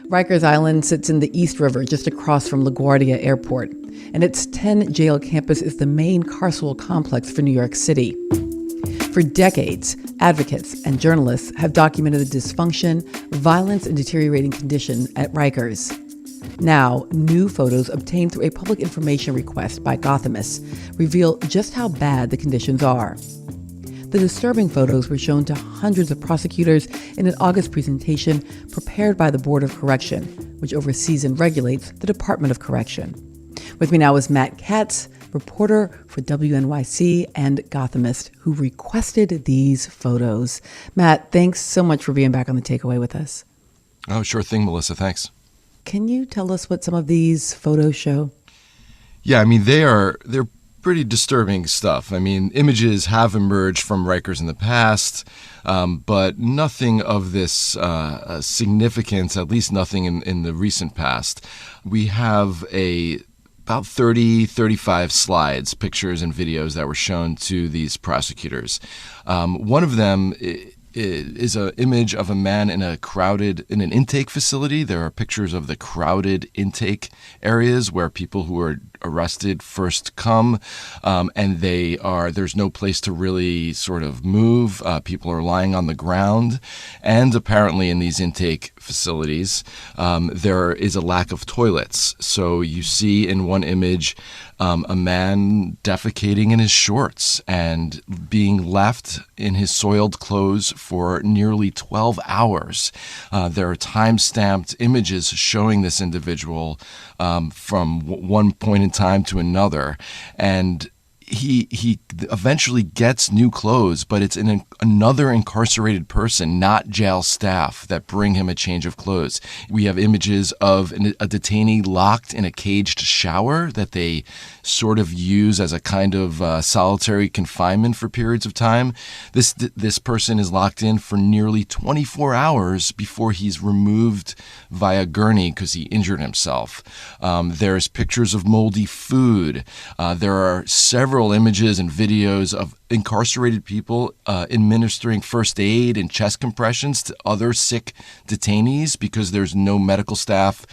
Rikers Island sits in the East River, just across from LaGuardia Airport, and its 10-jail campus is the main carceral complex for New York City. For decades, advocates and journalists have documented the dysfunction, violence, and deteriorating condition at Rikers. Now, new photos obtained through a public information request by Gothamist reveal just how bad the conditions are. The disturbing photos were shown to hundreds of prosecutors in an August presentation prepared by the Board of Correction, which oversees and regulates the Department of Correction. With me now is Matt Katz, reporter for WNYC and Gothamist, who requested these photos. Matt, thanks so much for being back on The Takeaway with us. Oh, sure thing, Melissa. Thanks. Can you tell us what some of these photos show? Yeah, I mean, they're pretty disturbing stuff. I mean, images have emerged from Rikers in the past, but nothing of this significance, at least nothing in the recent past. We have about 35 slides, pictures and videos that were shown to these prosecutors. One of them is an image of a man in an intake facility. There are pictures of the crowded intake areas where people who are arrested first come, and there's no place to really sort of move. People are lying on the ground, and apparently in these intake facilities, there is a lack of toilets. So you see in one image a man defecating in his shorts and being left in his soiled clothes for nearly 12 hours. There are time-stamped images showing this individual from one point in time to another, and he eventually gets new clothes, but it's another incarcerated person, not jail staff, that bring him a change of clothes. We have images of a detainee locked in a caged shower that they sort of use as a kind of solitary confinement for periods of time. This person is locked in for nearly 24 hours before he's removed via gurney because he injured himself. There's pictures of moldy food. There are several images and videos of incarcerated people administering first aid and chest compressions to other sick detainees because there's no medical staff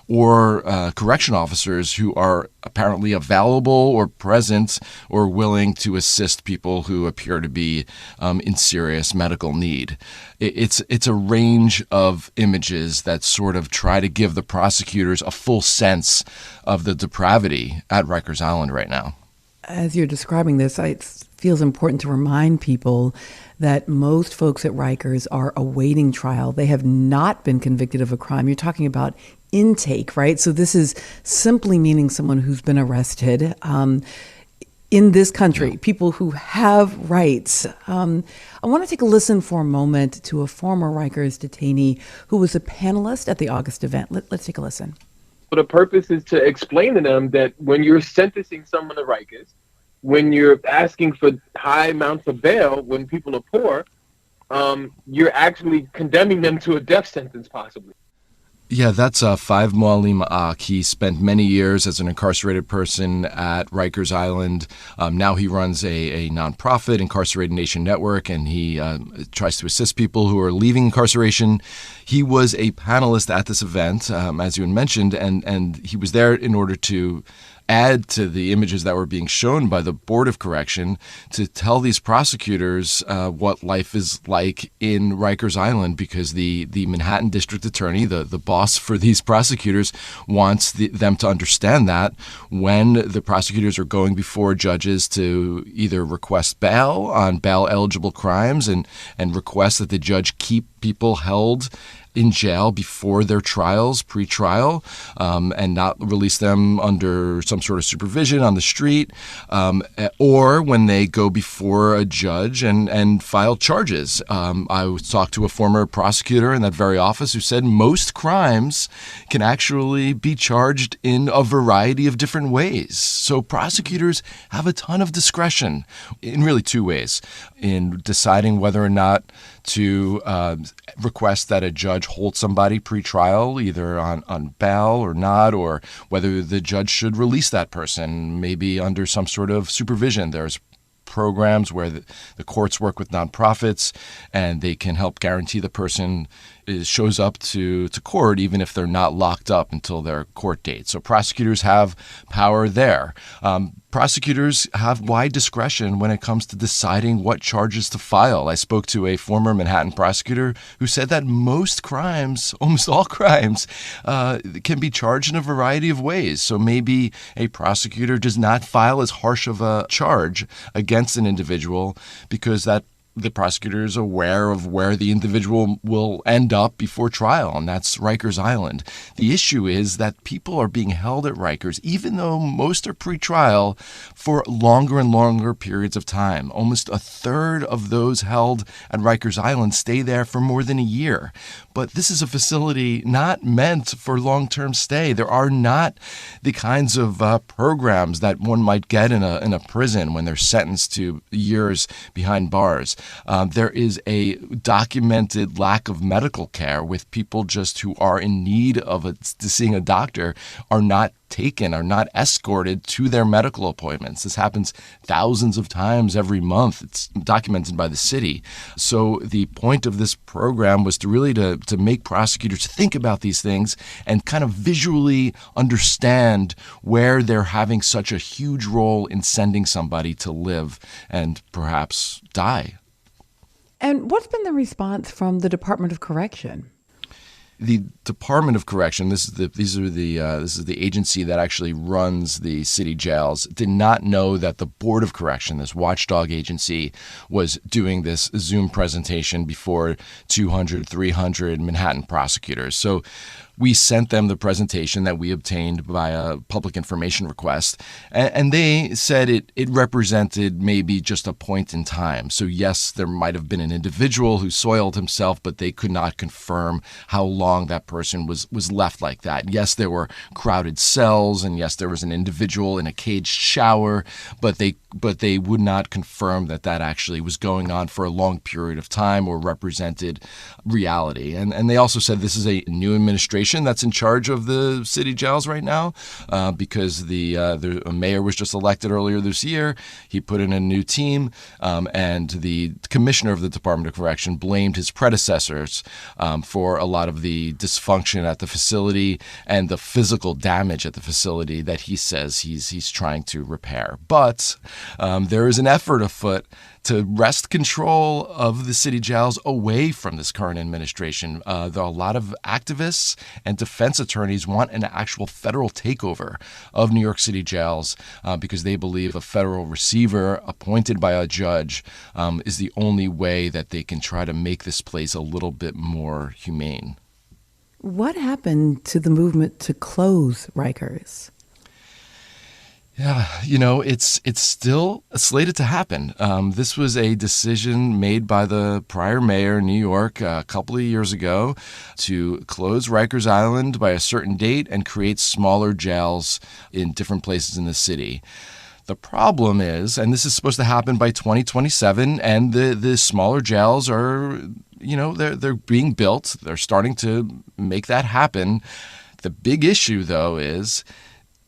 or correction officers who are apparently available or present or willing to assist people who appear to be in serious medical need. It's a range of images that sort of try to give the prosecutors a full sense of the depravity at Rikers Island right now. As you're describing this, it feels important to remind people that most folks at Rikers are awaiting trial. They have not been convicted of a crime. You're talking about intake, right? So this is simply meaning someone who's been arrested in this country, people who have rights. I want to take a listen for a moment to a former Rikers detainee who was a panelist at the August event. Let's take a listen. The purpose is to explain to them that when you're sentencing someone to Rikers, when you're asking for high amounts of bail, when people are poor, you're actually condemning them to a death sentence, possibly. Yeah, that's Lima Aki. He spent many years as an incarcerated person at Rikers Island. Now he runs a nonprofit, Incarcerated Nation Network, and he tries to assist people who are leaving incarceration. He was a panelist at this event, as you had mentioned, and he was there in order to add to the images that were being shown by the Board of Correction to tell these prosecutors what life is like in Rikers Island, because the Manhattan District Attorney, the boss for these prosecutors, wants them to understand that when the prosecutors are going before judges to either request bail on bail-eligible crimes and request that the judge keep people held in jail before their trials, pre-trial, and not release them under some sort of supervision on the street, or when they go before a judge and file charges. I talked to a former prosecutor in that very office who said most crimes can actually be charged in a variety of different ways. So prosecutors have a ton of discretion in really two ways: in deciding whether or not to request that a judge hold somebody pre-trial, either on bail or not, or whether the judge should release that person, maybe under some sort of supervision. There's programs where the courts work with nonprofits, and they can help guarantee the person shows up to court, even if they're not locked up until their court date. So prosecutors have power there. Prosecutors have wide discretion when it comes to deciding what charges to file. I spoke to a former Manhattan prosecutor who said that most crimes, almost all crimes, can be charged in a variety of ways. So maybe a prosecutor does not file as harsh of a charge against an individual because the prosecutor is aware of where the individual will end up before trial, and that's Rikers Island. The issue is that people are being held at Rikers, even though most are pretrial, for longer and longer periods of time. Almost a third of those held at Rikers Island stay there for more than a year. But this is a facility not meant for long-term stay. There are not the kinds of programs that one might get in a prison when they're sentenced to years behind bars. There is a documented lack of medical care with people just who are in need of seeing a doctor are not escorted to their medical appointments. This happens thousands of times every month. It's documented by the city. So the point of this program was to make prosecutors think about these things and kind of visually understand where they're having such a huge role in sending somebody to live and perhaps die. And what's been the response from the Department of Correction? The Department of Correction, this is the agency that actually runs the city jails, did not know that the Board of Correction, this watchdog agency, was doing this Zoom presentation before 200, 300 Manhattan prosecutors. So we sent them the presentation that we obtained via public information request, and they said it represented maybe just a point in time. So yes, there might have been an individual who soiled himself, but they could not confirm how long that person was left like that. Yes, there were crowded cells, and yes, there was an individual in a caged shower, but they would not confirm that actually was going on for a long period of time or represented reality. And they also said this is a new administration that's in charge of the city jails right now because the mayor was just elected earlier this year. He put in a new team, and the commissioner of the Department of Correction blamed his predecessors for a lot of the dysfunction at the facility and the physical damage at the facility that he says he's trying to repair. But there is an effort afoot to wrest control of the city jails away from this current administration. There are a lot of activists and defense attorneys want an actual federal takeover of New York City jails because they believe a federal receiver appointed by a judge is the only way that they can try to make this place a little bit more humane. What happened to the movement to close Rikers? Yeah, it's still slated to happen. This was a decision made by the prior mayor in New York a couple of years ago to close Rikers Island by a certain date and create smaller jails in different places in the city. The problem is, and this is supposed to happen by 2027, and the smaller jails are, they're being built. They're starting to make that happen. The big issue, though, is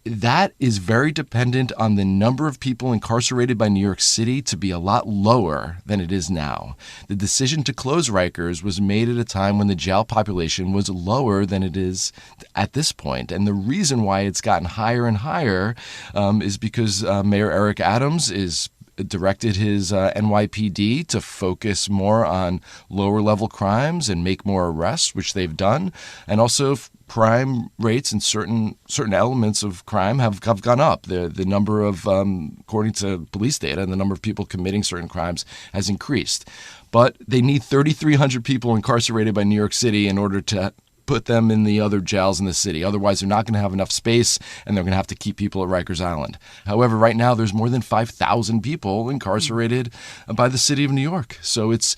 that is very dependent on the number of people incarcerated by New York City to be a lot lower than it is now. The decision to close Rikers was made at a time when the jail population was lower than it is at this point. And the reason why it's gotten higher and higher is because Mayor Eric Adams directed his NYPD to focus more on lower level crimes and make more arrests, which they've done, and also crime rates and certain elements of crime have gone up. The number of, according to police data, the number of people committing certain crimes has increased. But they need 3,300 people incarcerated by New York City in order to put them in the other jails in the city. Otherwise, they're not going to have enough space, and they're going to have to keep people at Rikers Island. However, right now, there's more than 5,000 people incarcerated by the city of New York. So it's,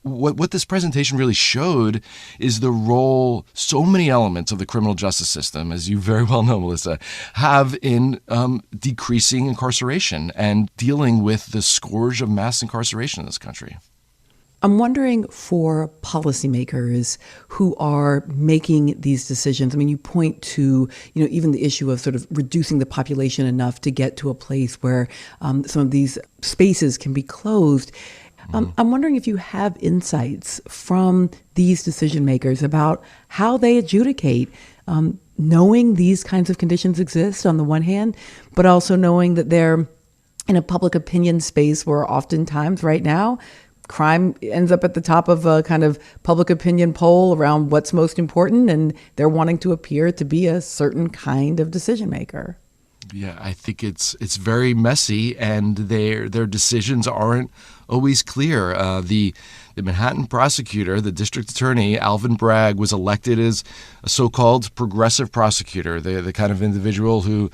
what this presentation really showed is the role so many elements of the criminal justice system, as you very well know, Melissa, have in decreasing incarceration and dealing with the scourge of mass incarceration in this country. I'm wondering for policymakers who are making these decisions. I mean, you point to, even the issue of sort of reducing the population enough to get to a place where some of these spaces can be closed. I'm wondering if you have insights from these decision makers about how they adjudicate, knowing these kinds of conditions exist on the one hand, but also knowing that they're in a public opinion space where oftentimes right now, crime ends up at the top of a kind of public opinion poll around what's most important, and they're wanting to appear to be a certain kind of decision maker. Yeah, I think it's very messy, and their decisions aren't always clear. The Manhattan prosecutor, the district attorney, Alvin Bragg, was elected as a so-called progressive prosecutor, the kind of individual who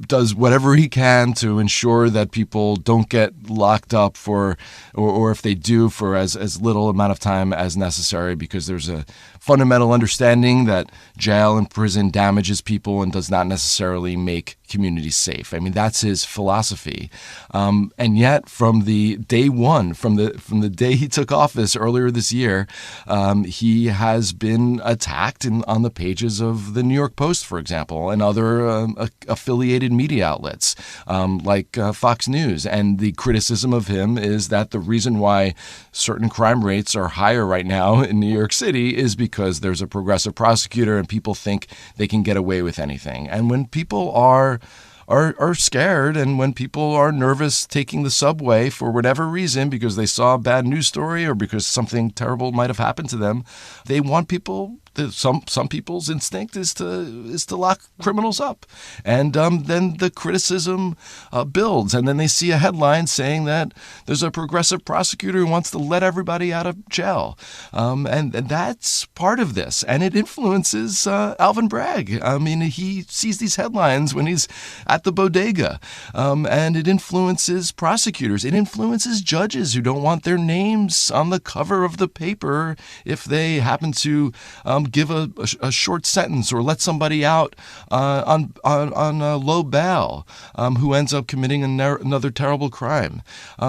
does whatever he can to ensure that people don't get locked up for, or if they do, for as little amount of time as necessary, because there's a fundamental understanding that jail and prison damages people and does not necessarily make communities safe. I mean, that's his philosophy. And yet, from the day one, from the day he took office earlier this year, he has been attacked on the pages of the New York Post, for example, and other affiliated media outlets like Fox News. And the criticism of him is that the reason why certain crime rates are higher right now in New York City is because there's a progressive prosecutor and people think they can get away with anything. And when people are scared, and when people are nervous taking the subway for whatever reason, because they saw a bad news story or because something terrible might have happened to them, they want people. Some people's instinct is to lock criminals up, and then the criticism builds, and then they see a headline saying that there's a progressive prosecutor who wants to let everybody out of jail, and that's part of this, and it influences Alvin Bragg. I mean, he sees these headlines when he's at the bodega, and it influences prosecutors. It influences judges who don't want their names on the cover of the paper if they happen to give a short sentence or let somebody out on a low bail who ends up committing another terrible crime.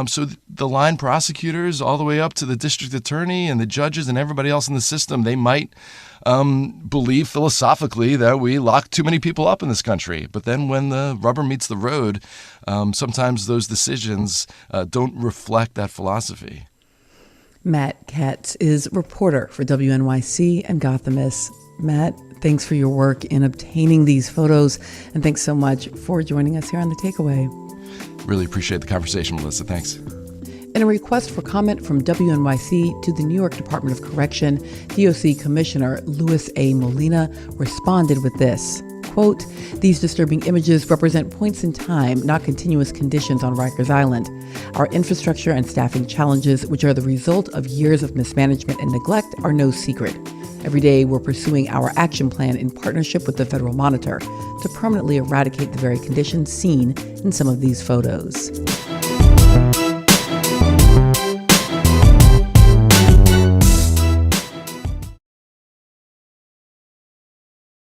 So the line prosecutors all the way up to the district attorney and the judges and everybody else in the system, they might believe philosophically that we lock too many people up in this country. But then when the rubber meets the road, sometimes those decisions don't reflect that philosophy. Matt Katz is reporter for WNYC and Gothamist. Matt, thanks for your work in obtaining these photos, and thanks so much for joining us here on The Takeaway. Really appreciate the conversation, Melissa. Thanks. In a request for comment from WNYC to the New York Department of Correction, DOC Commissioner Louis A. Molina responded with this, quote, "These disturbing images represent points in time, not continuous conditions on Rikers Island. Our infrastructure and staffing challenges, which are the result of years of mismanagement and neglect, are no secret. Every day, we're pursuing our action plan in partnership with the Federal Monitor to permanently eradicate the very conditions seen in some of these photos."